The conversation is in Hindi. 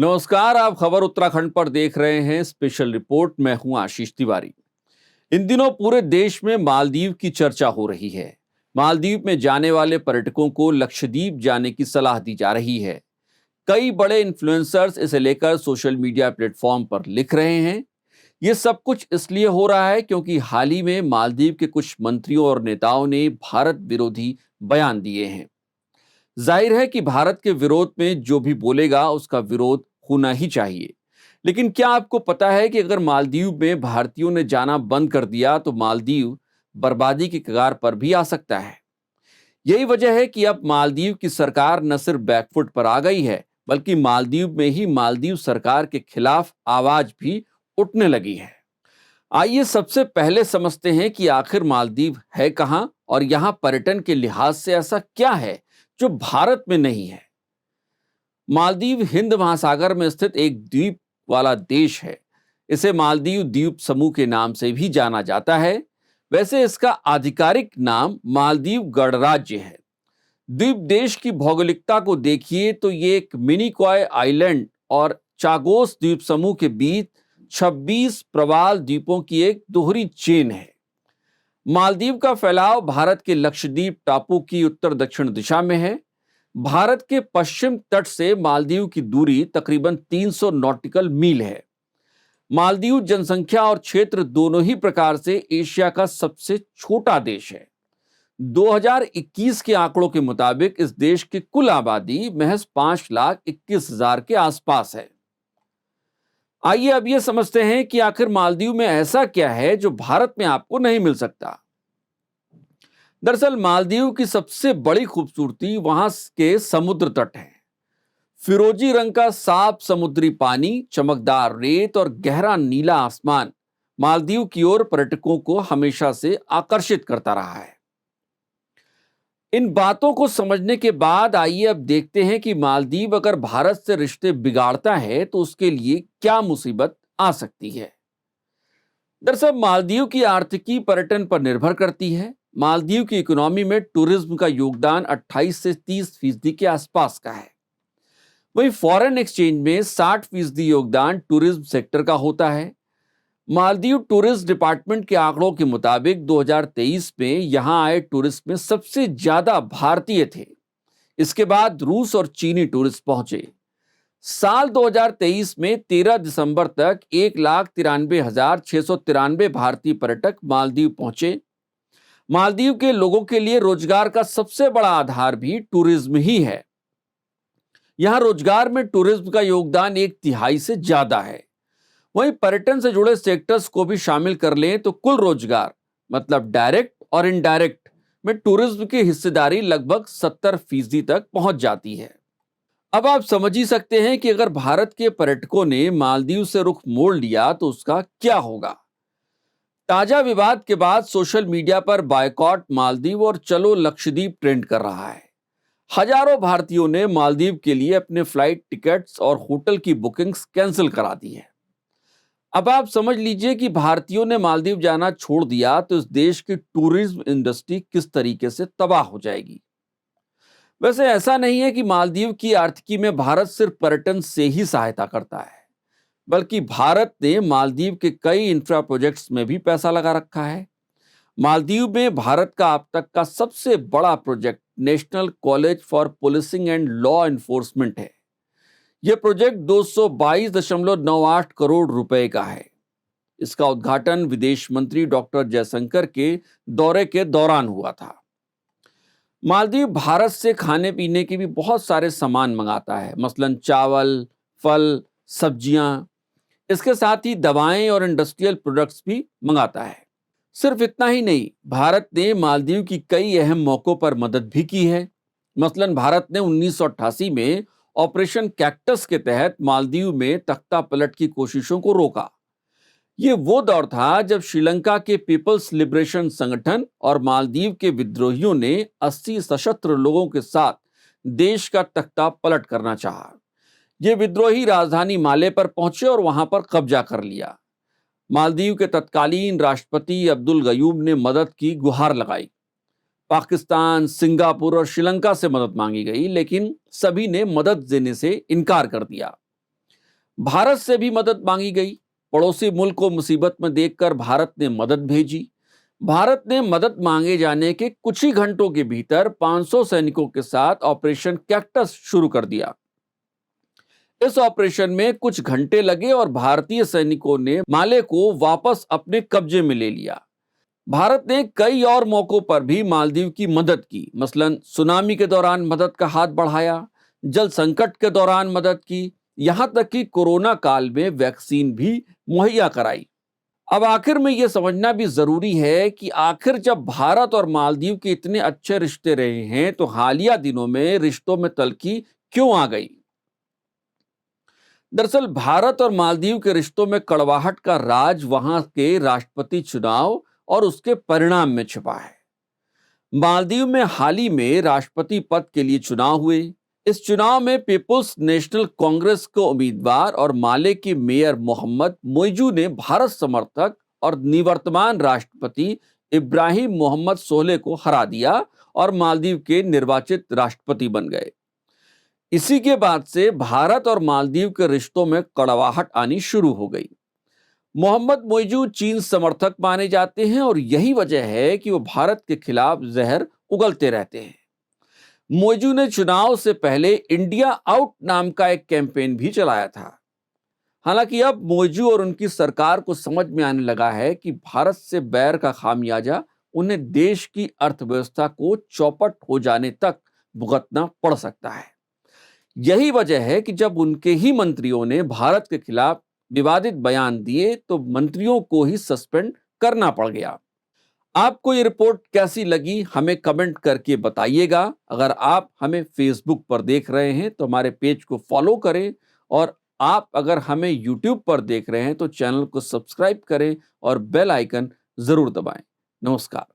नमस्कार। आप खबर उत्तराखंड पर देख रहे हैं स्पेशल रिपोर्ट। मैं हूं आशीष तिवारी। इन दिनों पूरे देश में मालदीव की चर्चा हो रही है। मालदीव में जाने वाले पर्यटकों को लक्षद्वीप जाने की सलाह दी जा रही है। कई बड़े इन्फ्लुएंसर्स इसे लेकर सोशल मीडिया प्लेटफॉर्म पर लिख रहे हैं। ये सब कुछ इसलिए हो रहा है क्योंकि हाल ही में मालदीव के कुछ मंत्रियों और नेताओं ने भारत विरोधी बयान दिए हैं। जाहिर है कि भारत के विरोध में जो भी बोलेगा उसका विरोध होना ही चाहिए। लेकिन क्या आपको पता है कि अगर मालदीव में भारतीयों ने जाना बंद कर दिया तो मालदीव बर्बादी की कगार पर भी आ सकता है। यही वजह है कि अब मालदीव की सरकार न सिर्फ बैकफुट पर आ गई है, बल्कि मालदीव में ही मालदीव सरकार के खिलाफ आवाज भी उठने लगी है। आइए सबसे पहले समझते हैं कि आखिर मालदीव है कहां और यहां पर्यटन के लिहाज से ऐसा क्या है जो भारत में नहीं है। मालदीव हिंद महासागर में स्थित एक द्वीप वाला देश है। इसे मालदीव द्वीप समूह के नाम से भी जाना जाता है। वैसे इसका आधिकारिक नाम मालदीव गणराज्य है। द्वीप देश की भौगोलिकता को देखिए तो ये एक मिनी कॉय आइलैंड और चागोस द्वीप समूह के बीच 26 प्रवाल द्वीपों की एक दोहरी चेन है। मालदीव का फैलाव भारत के लक्षद्वीप टापू की उत्तर दक्षिण दिशा में है। भारत के पश्चिम तट से मालदीव की दूरी तकरीबन 300 नॉटिकल मील है। मालदीव जनसंख्या और क्षेत्र दोनों ही प्रकार से एशिया का सबसे छोटा देश है। 2021 के आंकड़ों के मुताबिक इस देश की कुल आबादी महज 5,21,000 के आसपास है। आइए अब यह समझते हैं कि आखिर मालदीव में ऐसा क्या है जो भारत में आपको नहीं मिल सकता। दरअसल मालदीव की सबसे बड़ी खूबसूरती वहां के समुद्र तट है। फिरोजी रंग का साफ समुद्री पानी, चमकदार रेत और गहरा नीला आसमान मालदीव की ओर पर्यटकों को हमेशा से आकर्षित करता रहा है। इन बातों को समझने के बाद आइए अब देखते हैं कि मालदीव अगर भारत से रिश्ते बिगाड़ता है तो उसके लिए क्या मुसीबत आ सकती है। दरअसल मालदीव की आर्थिकी पर्यटन पर निर्भर करती है। मालदीव की इकोनॉमी में टूरिज्म का योगदान 28 से 30% के आसपास का है। वहीं फॉरेन एक्सचेंज में 60% योगदान टूरिज्म सेक्टर का होता है। मालदीव टूरिज्म डिपार्टमेंट के आंकड़ों के मुताबिक 2023 में यहां आए टूरिस्ट में सबसे ज्यादा भारतीय थे। इसके बाद रूस और चीनी टूरिस्ट पहुंचे। साल 2023 में 13 दिसंबर तक 1,93,693 भारतीय पर्यटक मालदीव पहुंचे। मालदीव के लोगों के लिए रोजगार का सबसे बड़ा आधार भी टूरिज्म ही है। यहां रोजगार में टूरिज्म का योगदान 1/3 से ज्यादा है। वहीं पर्यटन से जुड़े सेक्टर्स को भी शामिल कर लें तो कुल रोजगार मतलब डायरेक्ट और इनडायरेक्ट में टूरिज्म की हिस्सेदारी लगभग 70% तक पहुंच जाती है। अब आप समझ ही सकते हैं कि अगर भारत के पर्यटकों ने मालदीव से रुख मोड़ लिया तो उसका क्या होगा। ताजा विवाद के बाद सोशल मीडिया पर बायकॉट मालदीव और चलो लक्षद्वीप ट्रेंड कर रहा है। हजारों भारतीयों ने मालदीव के लिए अपने फ्लाइट टिकट्स और होटल की बुकिंग्स कैंसिल करा दी है। अब आप समझ लीजिए कि भारतीयों ने मालदीव जाना छोड़ दिया तो इस देश की टूरिज्म इंडस्ट्री किस तरीके से तबाह हो जाएगी। वैसे ऐसा नहीं है कि मालदीव की आर्थिकी में भारत सिर्फ पर्यटन से ही सहायता करता है, बल्कि भारत ने मालदीव के कई इंफ्रा प्रोजेक्ट्स में भी पैसा लगा रखा है। मालदीव में भारत का अब तक का सबसे बड़ा project national college for policing and law enforcement है। यह प्रोजेक्ट 222.98 करोड़ रुपए का है। इसका उद्घाटन विदेश मंत्री डॉक्टर जयशंकर के दौरे के दौरान हुआ था। मालदीव भारत से खाने पीने के भी बहुत सारे सामान मंगाता है, मसलन चावल, फल, सब्जियां। इसके साथ ही दवाएं और इंडस्ट्रियल प्रोडक्ट्स भी मंगाता है। सिर्फ इतना ही नहीं, भारत ने मालदीव की कई अहम मौकों पर मदद भी की है। मसलन भारत ने 1988 में ऑपरेशन कैक्टस के तहत मालदीव में तख्ता पलट की कोशिशों को रोका। ये वो दौर था जब श्रीलंका के पीपल्स लिबरेशन संगठन और मालदीव के विद्रोहियों ने 80 सशस्त्र लोगों के साथ देश का तख्ता पलट करना चाहा। ये विद्रोही राजधानी माले पर पहुंचे और वहां पर कब्जा कर लिया। मालदीव के तत्कालीन राष्ट्रपति अब्दुल गयूम ने मदद की गुहार लगाई। पाकिस्तान, सिंगापुर और श्रीलंका से मदद मांगी गई, लेकिन सभी ने मदद देने से इनकार कर दिया। भारत से भी मदद मांगी गई। पड़ोसी मुल्क को मुसीबत में देखकर भारत ने मदद भेजी। भारत ने मदद मांगे जाने के कुछ ही घंटों के भीतर 500 सैनिकों के साथ ऑपरेशन कैक्टस शुरू कर दिया। इस ऑपरेशन में कुछ घंटे लगे और भारतीय सैनिकों ने माले को वापस अपने कब्जे में ले लिया। भारत ने कई और मौकों पर भी मालदीव की मदद की, मसलन सुनामी के दौरान मदद का हाथ बढ़ाया, जल संकट के दौरान मदद की, यहां तक कि कोरोना काल में वैक्सीन भी मुहैया कराई। अब आखिर में यह समझना भी जरूरी है कि आखिर जब भारत और मालदीव के इतने अच्छे रिश्ते रहे हैं तो हालिया दिनों में रिश्तों में तल्खी क्यों आ गई? दरअसल भारत और मालदीव के रिश्तों में कड़वाहट का राज वहां के राष्ट्रपति चुनाव और उसके परिणाम में छिपा है। मालदीव में हाल ही में राष्ट्रपति पद के लिए चुनाव हुए। इस चुनाव में पीपुल्स नेशनल कांग्रेस के उम्मीदवार और माले के मेयर मोहम्मद मोइजू ने भारत समर्थक और निवर्तमान राष्ट्रपति इब्राहिम मोहम्मद सोलेह को हरा दिया और मालदीव के निर्वाचित राष्ट्रपति बन गए। इसी के बाद से भारत और मालदीव के रिश्तों में कड़वाहट आनी शुरू हो गई। मोहम्मद मोइजू चीन समर्थक माने जाते हैं और यही वजह है कि वो भारत के खिलाफ जहर उगलते रहते हैं। मोइजू ने चुनाव से पहले इंडिया आउट नाम का एक कैंपेन भी चलाया था। हालांकि अब मोइजू और उनकी सरकार को समझ में आने लगा है कि भारत से बैर का खामियाजा उन्हें देश की अर्थव्यवस्था को चौपट हो जाने तक भुगतना पड़ सकता है। यही वजह है कि जब उनके ही मंत्रियों ने भारत के खिलाफ विवादित बयान दिए तो मंत्रियों को ही सस्पेंड करना पड़ गया। आपको ये रिपोर्ट कैसी लगी हमें कमेंट करके बताइएगा। अगर आप हमें फेसबुक पर देख रहे हैं तो हमारे पेज को फॉलो करें और आप अगर हमें यूट्यूब पर देख रहे हैं तो चैनल को सब्सक्राइब करें और बेल आइकन जरूर दबाएं। नमस्कार।